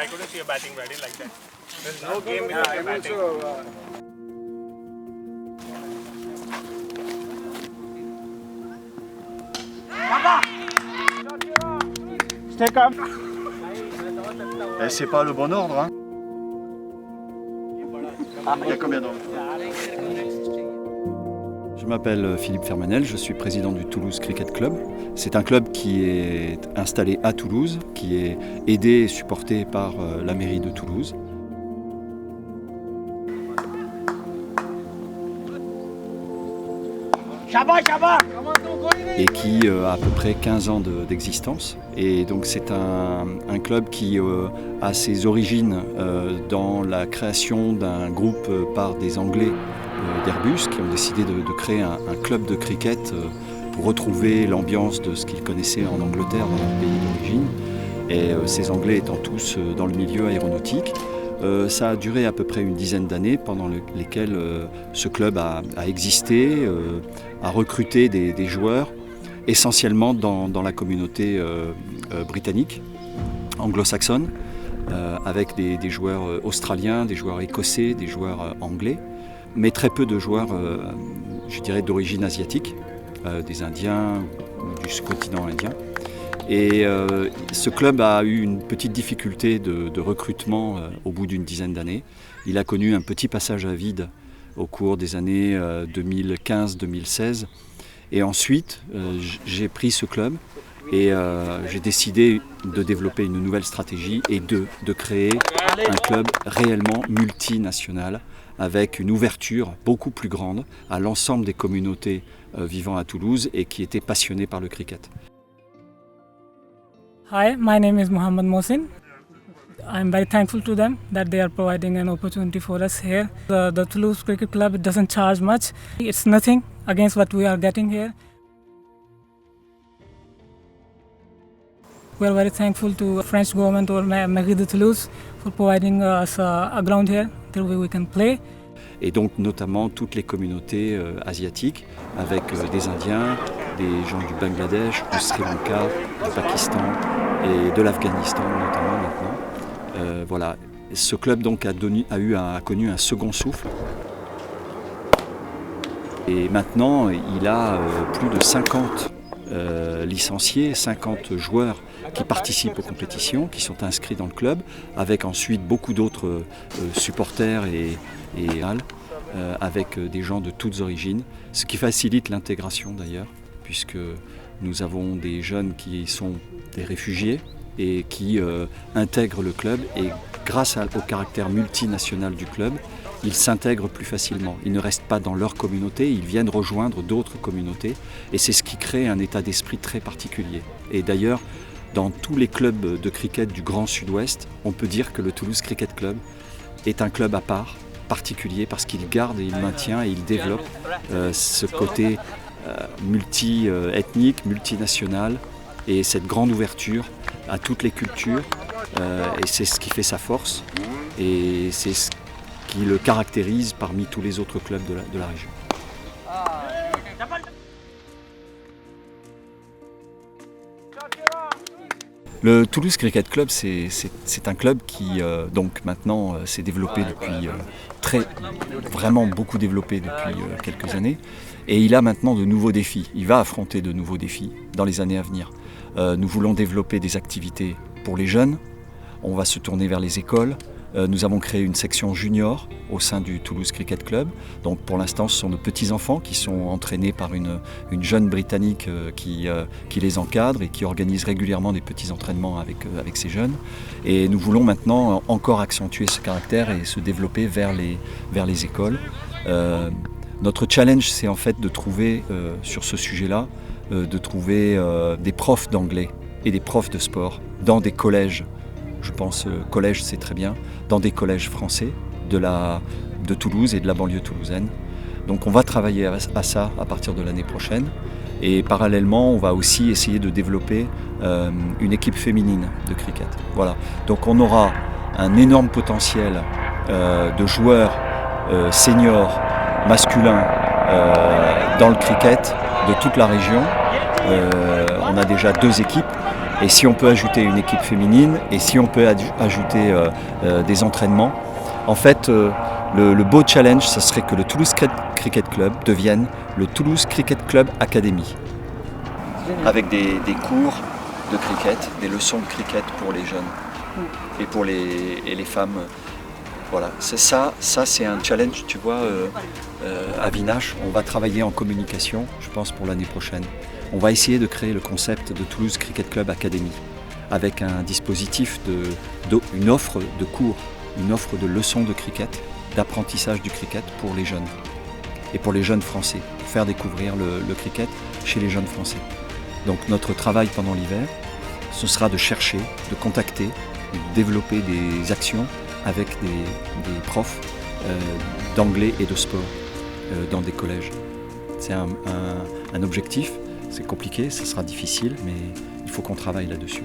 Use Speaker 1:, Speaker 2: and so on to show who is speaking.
Speaker 1: I couldn't see a batting ready like that. There's no game without a batting.
Speaker 2: Stay calm.
Speaker 3: C'est pas le bon ordre, hein. Il y a combien d'ordres? Je m'appelle Philippe Fermanel, je suis président du Toulouse Cricket Club. C'est un club qui est installé à Toulouse, qui est aidé et supporté par la mairie de Toulouse. Et qui a à peu près 15 ans d'existence. Et donc c'est un club qui a ses origines dans la création d'un groupe par des Anglais d'Airbus qui ont décidé de créer un club de cricket pour retrouver l'ambiance de ce qu'ils connaissaient en Angleterre, dans leur pays d'origine. Et ces Anglais étant tous dans le milieu aéronautique. Ça a duré à peu près une dizaine d'années pendant lesquelles ce club a existé, a recruté des joueurs, essentiellement dans la communauté britannique, anglo-saxonne, avec des joueurs australiens, des joueurs écossais, des joueurs anglais, mais très peu de joueurs, je dirais, d'origine asiatique, des Indiens ou du sous-continent indien. Et ce club a eu une petite difficulté de recrutement au bout d'une dizaine d'années. Il a connu un petit passage à vide au cours des années 2015-2016. Et ensuite, j'ai pris ce club et j'ai décidé de développer une nouvelle stratégie et de créer un club réellement multinational avec une ouverture beaucoup plus grande à l'ensemble des communautés vivant à Toulouse et qui étaient passionnées par le cricket.
Speaker 4: Hi, my name is Mohammed Mohsin. I'm very thankful to them that they are providing an opportunity for us here. The Toulouse Cricket Club, it doesn't charge much. It's nothing against what we are getting here. We are very thankful to French government or Mairie de Toulouse for providing us a ground here where we can play.
Speaker 3: Et donc notamment toutes les communautés asiatiques avec des Indiens, des gens du Bangladesh, du Sri Lanka, du Pakistan et de l'Afghanistan notamment maintenant. Voilà, ce club donc a connu un second souffle. Et maintenant il a plus de 50 licenciés, 50 joueurs qui participent aux compétitions, qui sont inscrits dans le club, avec ensuite beaucoup d'autres supporters et avec des gens de toutes origines, ce qui facilite l'intégration d'ailleurs, puisque nous avons des jeunes qui sont des réfugiés et qui intègrent le club et grâce au caractère multinational du club, ils s'intègrent plus facilement. Ils ne restent pas dans leur communauté, ils viennent rejoindre d'autres communautés et c'est ce qui crée un état d'esprit très particulier. Et d'ailleurs, dans tous les clubs de cricket du Grand Sud-Ouest, on peut dire que le Toulouse Cricket Club est un club à part, particulier, parce qu'il garde et il maintient et il développe ce côté multi-ethnique, multinational et cette grande ouverture à toutes les cultures. Et c'est ce qui fait sa force et c'est ce qui le caractérise parmi tous les autres clubs de la région. Le Toulouse Cricket Club, c'est un club qui donc maintenant s'est développé depuis vraiment beaucoup développé depuis quelques années, et il a maintenant de nouveaux défis. Il va affronter de nouveaux défis dans les années à venir. Nous voulons développer des activités pour les jeunes. On va se tourner vers les écoles. Nous avons créé une section junior au sein du Toulouse Cricket Club. Donc pour l'instant, ce sont de petits-enfants qui sont entraînés par une jeune Britannique qui les encadre et qui organise régulièrement des petits entraînements avec ces jeunes. Et nous voulons maintenant encore accentuer ce caractère et se développer vers les écoles. Notre challenge, c'est en fait de trouver, sur ce sujet-là, de trouver des profs d'anglais et des profs de sport dans des collèges. Je pense collège, c'est très bien, dans des collèges français de Toulouse et de la banlieue toulousaine. Donc on va travailler à ça à partir de l'année prochaine. Et parallèlement, on va aussi essayer de développer une équipe féminine de cricket. Voilà. Donc on aura un énorme potentiel de joueurs seniors, masculins, dans le cricket de toute la région. On a déjà 2 équipes. Et si on peut ajouter une équipe féminine, et si on peut ajouter des entraînements, en fait, le beau challenge, ce serait que le Toulouse Cricket Club devienne le Toulouse Cricket Club Academy. Avec des cours de cricket, des leçons de cricket pour les jeunes et pour les femmes. Voilà, c'est ça c'est un challenge, tu vois, à Vinache. On va travailler en communication, je pense, pour l'année prochaine. On va essayer de créer le concept de Toulouse Cricket Club Academy avec un dispositif, une offre de cours, une offre de leçons de cricket, d'apprentissage du cricket pour les jeunes et pour les jeunes français, pour faire découvrir le cricket chez les jeunes français. Donc notre travail pendant l'hiver, ce sera de chercher, de contacter, de développer des actions avec des profs d'anglais et de sport dans des collèges. C'est un objectif, c'est compliqué, ça sera difficile, mais il faut qu'on travaille là-dessus.